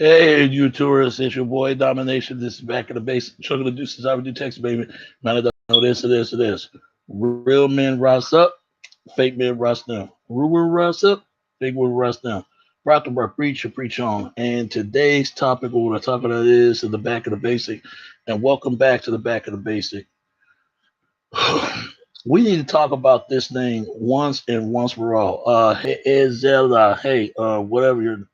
Hey, you tourists, it's your boy Domination. This is back in the base. Chugging the deuces. I would do text, baby. Man, I don't know this or this or this. Real men rise up, fake men rise down. Real men rise up, fake men rise down. Brought to our preacher, preach on. And today's topic, or what the topic that is the back of the basic. And welcome back to the back of the basic. We need to talk about this thing once and once for all. Hey, Zella, hey, whatever your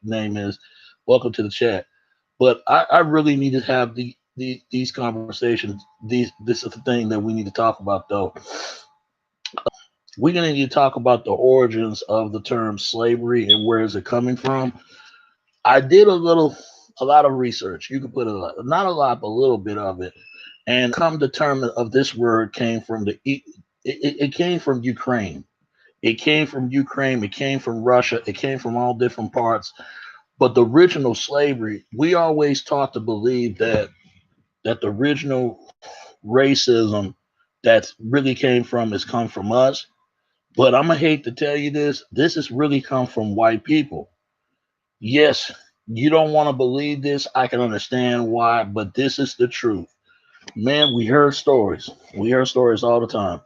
name is, welcome to the chat. But I really need to have these conversations. This is the thing that we need to talk about, though. We're gonna need to talk about the origins of the term slavery and where is it coming from. I did a lot of research. You could put not a lot, but a little bit of it, and come to term of this word came from it came from Ukraine. It came from Ukraine. It came from Russia. It came from all different parts. But the original slavery, we always taught to believe that the original racism that really came from has come from us. But I'm gonna hate to tell you this. This has really come from white people. Yes, you don't want to believe this. I can understand why, but this is the truth. Man, we heard stories. We hear stories all the time.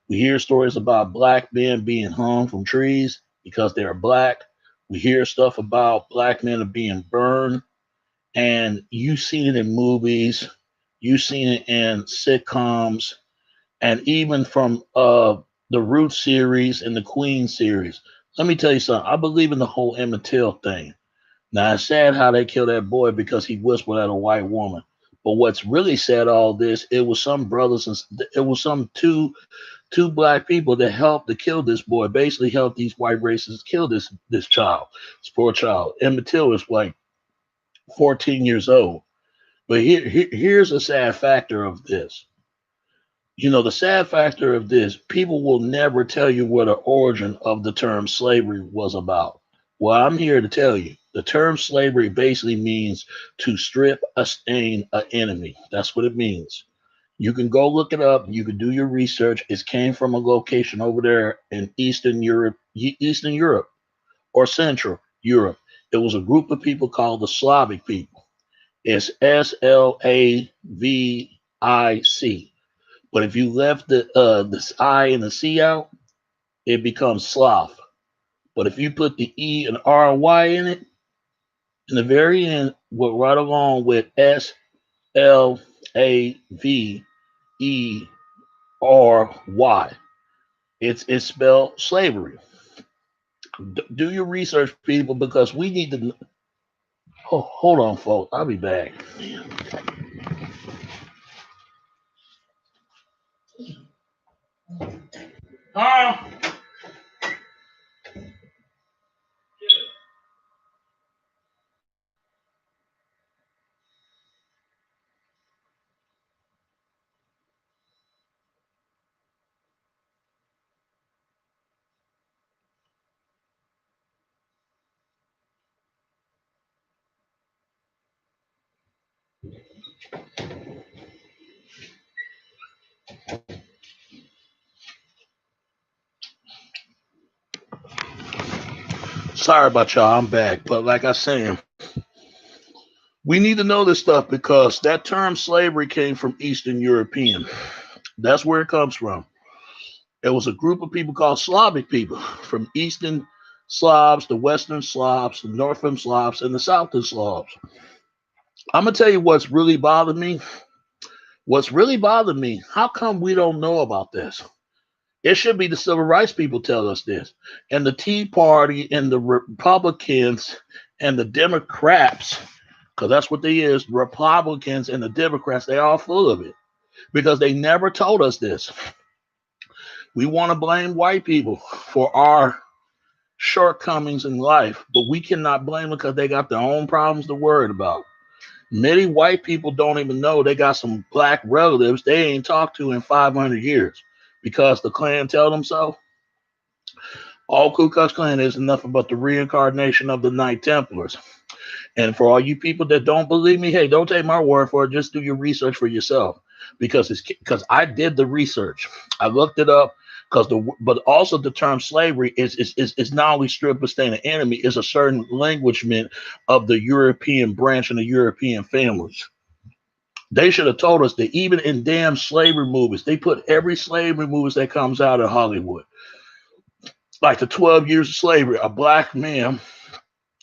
We hear stories about black men being hung from trees because they're black. We hear stuff about black men being burned, and you've seen it in movies, you've seen it in sitcoms, and even from the Root series and the Queen series. Let me tell you something. I believe in the whole Emmett Till thing. Now it's sad how they killed that boy because he whispered at a white woman. But what's really sad all this, it was some brothers and it was some two black people that helped to kill this boy. Basically helped these white racists kill this child, this poor child. Emmett Till was like 14 years old. But here's a sad factor of this. The sad factor of this, people will never tell you what the origin of the term slavery was about. Well, I'm here to tell you. The term slavery basically means to strip a stain an enemy. That's what it means. You can go look it up. You can do your research. It came from a location over there in Eastern Europe or Central Europe. It was a group of people called the Slavic people. It's Slavic. But if you left the I and the C out, it becomes Slav. But if you put the E and R Y in it, in the very end, we're right along with Slavery. It's spelled slavery. Do your research, people, because we need to. Oh, hold on, folks. I'll be back. Ah, sorry about y'all. I'm back. But like I said, we need to know this stuff because that term slavery came from Eastern European. That's where it comes from. It was a group of people called Slavic people from Eastern Slavs, the Western Slavs, the Northern Slavs, and the Southern Slavs. I'm gonna tell you what's really bothered me. What's really bothered me? How come we don't know about this? It should be the civil rights people tell us this, and the Tea Party and the Republicans and the Democrats, because that's what they is. The Republicans and the Democrats, they all full of it because they never told us this. We want to blame white people for our shortcomings in life, but we cannot blame them because they got their own problems to worry about. Many white people don't even know they got some black relatives they ain't talked to in 500 years because the Klan tell them so. All Ku Klux Klan is nothing but the reincarnation of the Knight Templars. And for all you people that don't believe me, hey, don't take my word for it. Just do your research for yourself because I did the research. I looked it up because but also the term slavery is not only strictly staying an enemy, is a certain languagement of the European branch and the European families. They should have told us that even in damn slavery movies, they put every slavery movies that comes out of Hollywood, like the 12 Years of Slavery, a black man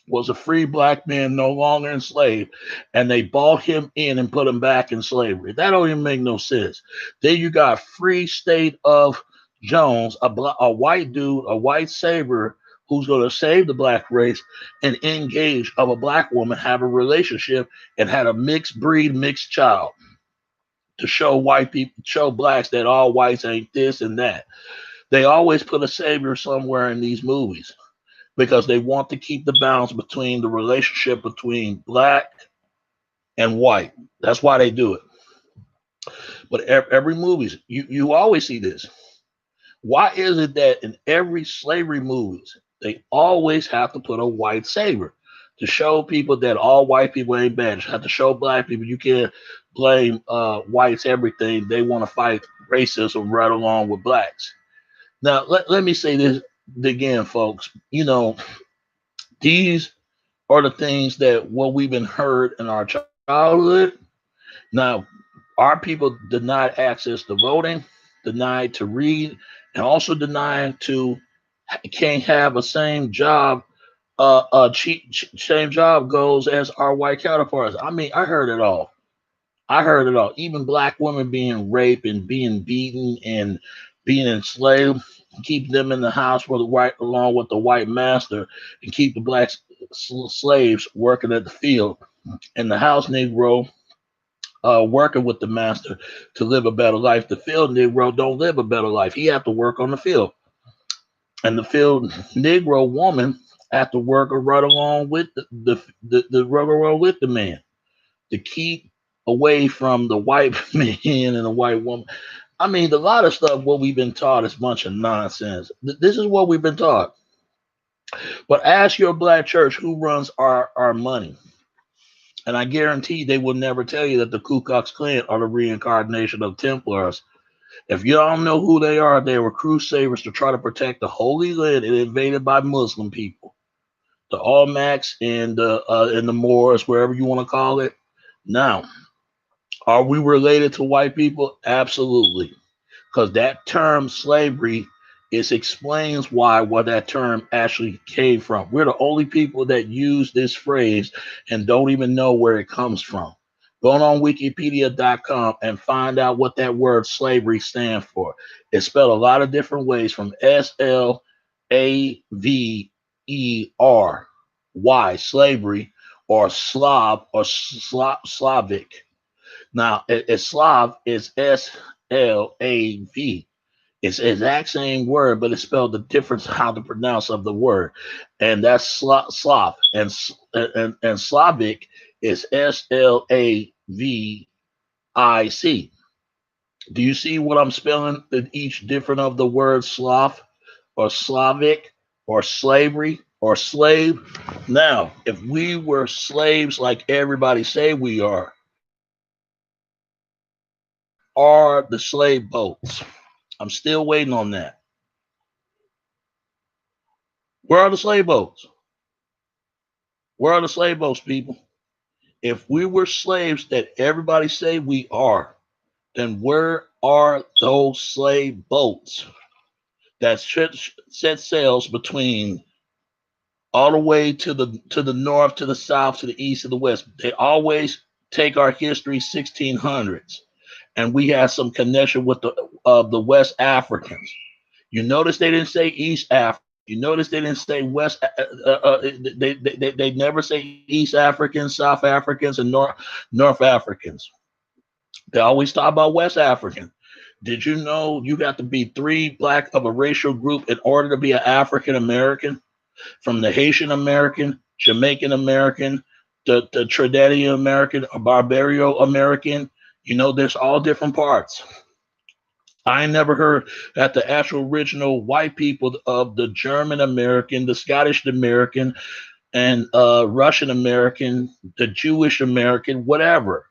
was a free black man no longer enslaved, and they bought him in and put him back in slavery. That don't even make no sense. Then you got Free State of Jones, a white dude, a white savior who's going to save the black race and engage of a black woman, have a relationship, and had a mixed breed, mixed child to show white people, show blacks that all whites ain't this and that. They always put a savior somewhere in these movies because they want to keep the balance between the relationship between black and white. That's why they do it. But every movies, you always see this. Why is it that in every slavery movies they always have to put a white savior to show people that all white people ain't bad? You have to show black people you can't blame whites everything. They want to fight racism right along with blacks. Now let me say this again, folks. You know, these are the things that what we've been heard in our childhood. Now, our people denied access to voting, denied to read, and also denied to can't have a same job, same job goals as our white counterparts. I mean, I heard it all. I heard it all. Even black women being raped and being beaten and being enslaved, keep them in the house with the white, along with the white master, and keep the black slaves working at the field, and the house Negro working with the master to live a better life. The field Negro don't live a better life. He have to work on the field, and the field Negro woman have to work right along with the rubber along with the man to keep away from the white man and the white woman. I mean, a lot of stuff what we've been taught is a bunch of nonsense. This is what we've been taught. But ask your black church who runs our money. And I guarantee they will never tell you that the Ku Klux Klan are the reincarnation of Templars. If you don't know who they were crusaders to try to protect the Holy Land and invaded by Muslim people, the Olmecs and the Moors, wherever you want to call it. Now, are we related to white people? Absolutely, because that term slavery is explains why what that term actually came from. We're the only people that use this phrase and don't even know where it comes from. Go on wikipedia.com and find out what that word slavery stands for. It's spelled a lot of different ways, from Slavery, slavery, or Slav or Slavic. Now, Slav is Slav. It's the exact same word, but it's spelled the difference how to pronounce of the word, and that's Slav, and Slavic is Slavic. Do you see what I'm spelling in each different of the words Slav or Slavic or slavery or slave? Now, if we were slaves like everybody say we are the slave boats? I'm still waiting on that. Where are the slave boats? Where are the slave boats, people? If we were slaves that everybody say we are, then where are those slave boats that set sails between all the way to the north, to the south, to the east, to the west? They always take our history 1600s, and we have some connection with the West Africans. You notice they didn't say East Africa. You notice they didn't say West. They never say East Africans, South Africans, and North Africans. They always talk about West African. Did you know you got to be three black of a racial group in order to be an African American? From the Haitian American, Jamaican American, the Trinidadian American, or Barbario American. You know, there's all different parts. I never heard that the actual original white people of the German American, the Scottish American, and Russian American, the Jewish American, whatever.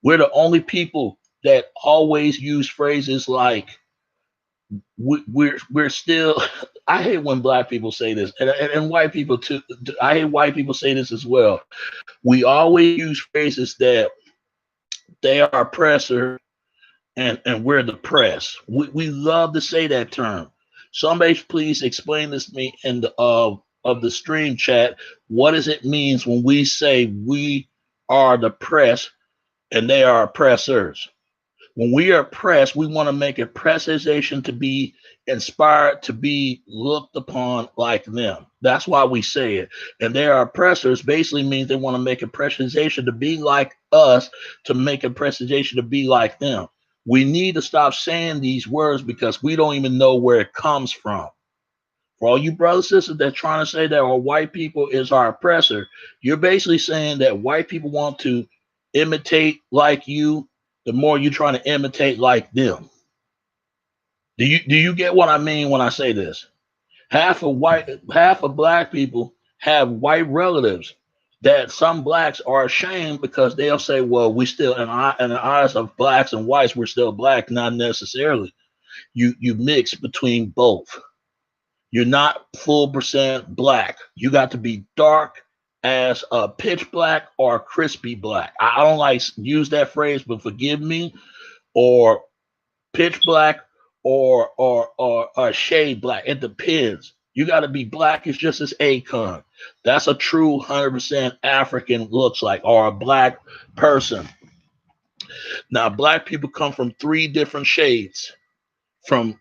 We're the only people that always use phrases like we're still. I hate when black people say this, and white people too. I hate white people say this as well. We always use phrases that they are oppressor and we're the press. We love to say that term. Somebody please explain this to me in the of the stream chat. What does it means when we say we are the press and they are oppressors? When we are pressed, we want to make a pressization to be inspired to be looked upon like them. That's why we say it. And they are oppressors basically means they want to make a pressization to be like us, to make a pressization to be like them. We need to stop saying these words because we don't even know where it comes from. For all you brothers and sisters that trying to say that our white people is our oppressor, you're basically saying that white people want to imitate like you, the more you're trying to imitate like them. Do you get what I mean when I say this? Half of black people have white relatives that some blacks are ashamed because they'll say, well, we still in the eyes of blacks and whites, we're still black, not necessarily. You mix between both. You're not full percent black. You got to be dark as a pitch black or crispy black. I don't like use that phrase, but forgive me. Or pitch black or shade black. It depends. You got to be black as just as Akon. That's a true 100% African looks like, or a black person. Now, black people come from three different shades, from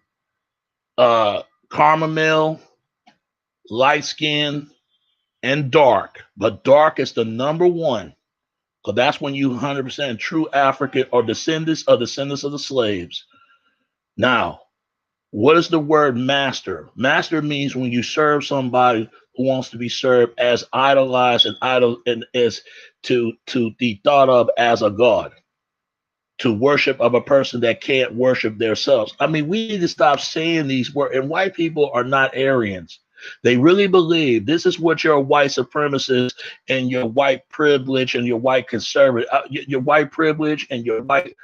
uh, caramel, light skin, and dark. But dark is the number one, because that's when you 100% true African or descendants of the slaves. Now, what is the word master? Master means when you serve somebody who wants to be served as idolized and idol and as to be thought of as a god, to worship of a person that can't worship themselves. I mean, we need to stop saying these words. And white people are not Aryans. They really believe this is what your white supremacists and your white privilege and your white conservative, your white privilege and your white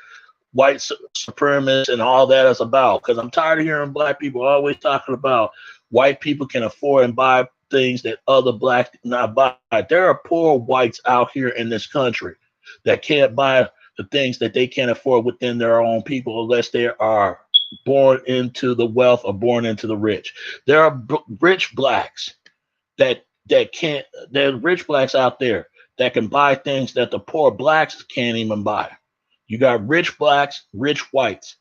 supremacists and all that is about. Because I'm tired of hearing black people always talking about white people can afford and buy things that other blacks not buy. There are poor whites out here in this country that can't buy the things that they can't afford within their own people unless they are born into the wealth or born into the rich. There are rich blacks that can't. There are rich blacks out there that can buy things that the poor blacks can't even buy. You got rich blacks, rich whites.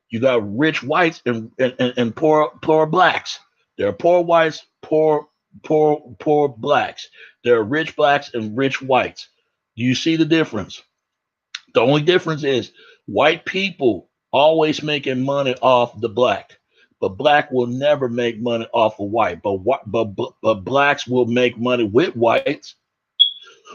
You got rich whites and poor blacks. There are poor whites, poor blacks. There are rich blacks and rich whites. Do you see the difference? The only difference is white people always making money off the black, but black will never make money off of white. But blacks will make money with whites.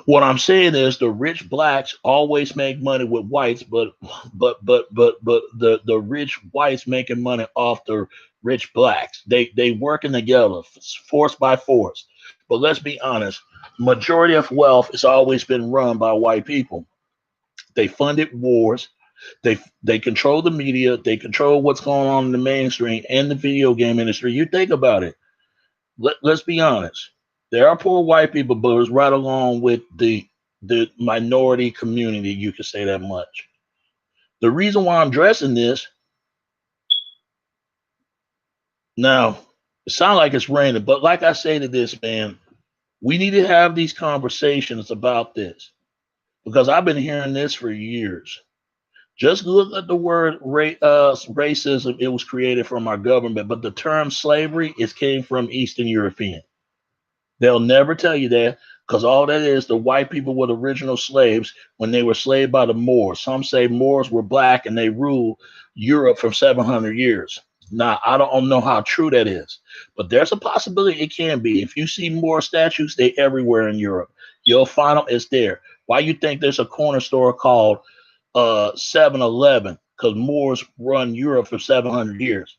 What I'm saying is the rich blacks always make money with whites, but the rich whites making money off the rich blacks. They working together, force by force. But let's be honest, majority of wealth has always been run by white people. They funded wars. They control the media. They control what's going on in the mainstream and the video game industry. You think about it. Let's be honest. There are poor white people, but it's right along with the minority community. You can say that much. The reason why I'm dressing this now, it sounds like it's raining, but like I say to this man, we need to have these conversations about this because I've been hearing this for years. Just look at the word racism. It was created from our government, but the term slavery is came from Eastern European. They'll never tell you that because all that is the white people were the original slaves when they were slaved by the Moors. Some say Moors were black and they ruled Europe for 700 years. Now, I don't know how true that is, but there's a possibility it can be. If you see Moor statues, they everywhere in Europe. You'll find them. It's there. Why you think there's a corner store called 7-Eleven? Because Moors run Europe for 700 years.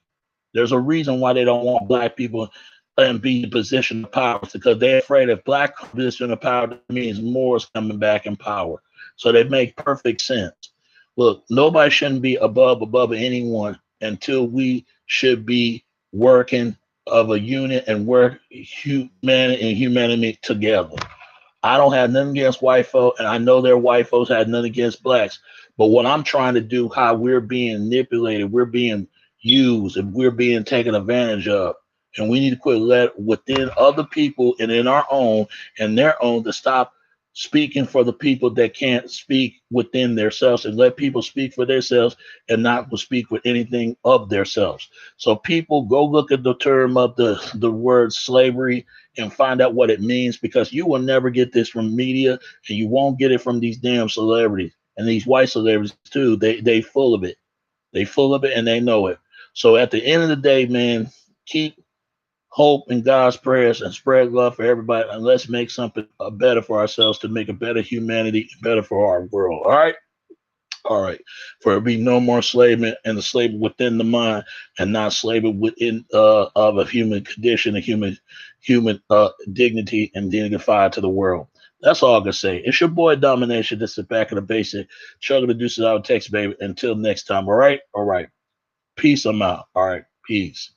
There's a reason why they don't want black people and be in position of power because they're afraid if black position of power that means Moors coming back in power. So they make perfect sense. Look, nobody shouldn't be above anyone until we should be working of a unit and work humanity together. I don't have nothing against white folk, and I know their white folks had nothing against blacks. But what I'm trying to do, how we're being manipulated, we're being used, and we're being taken advantage of. And we need to quit let within other people and in our own and their own to stop speaking for the people that can't speak within themselves and let people speak for themselves and not to speak with anything of themselves. So people go look at the term of the word slavery and find out what it means because you will never get this from media and you won't get it from these damn celebrities and these white celebrities too. They full of it. They full of it and they know it. So at the end of the day, man, keep hope in God's prayers and spread love for everybody and let's make something better for ourselves to make a better humanity, better for our world. All right. All right. For there be no more enslavement and the slavery within the mind and not slavery within of a human condition, a human dignity and dignified to the world. That's all I can say. It's your boy Domination. This is back of the basic. Chugging the deuces out of text, baby. Until next time. All right. All right. Peace. I'm out. All right. Peace.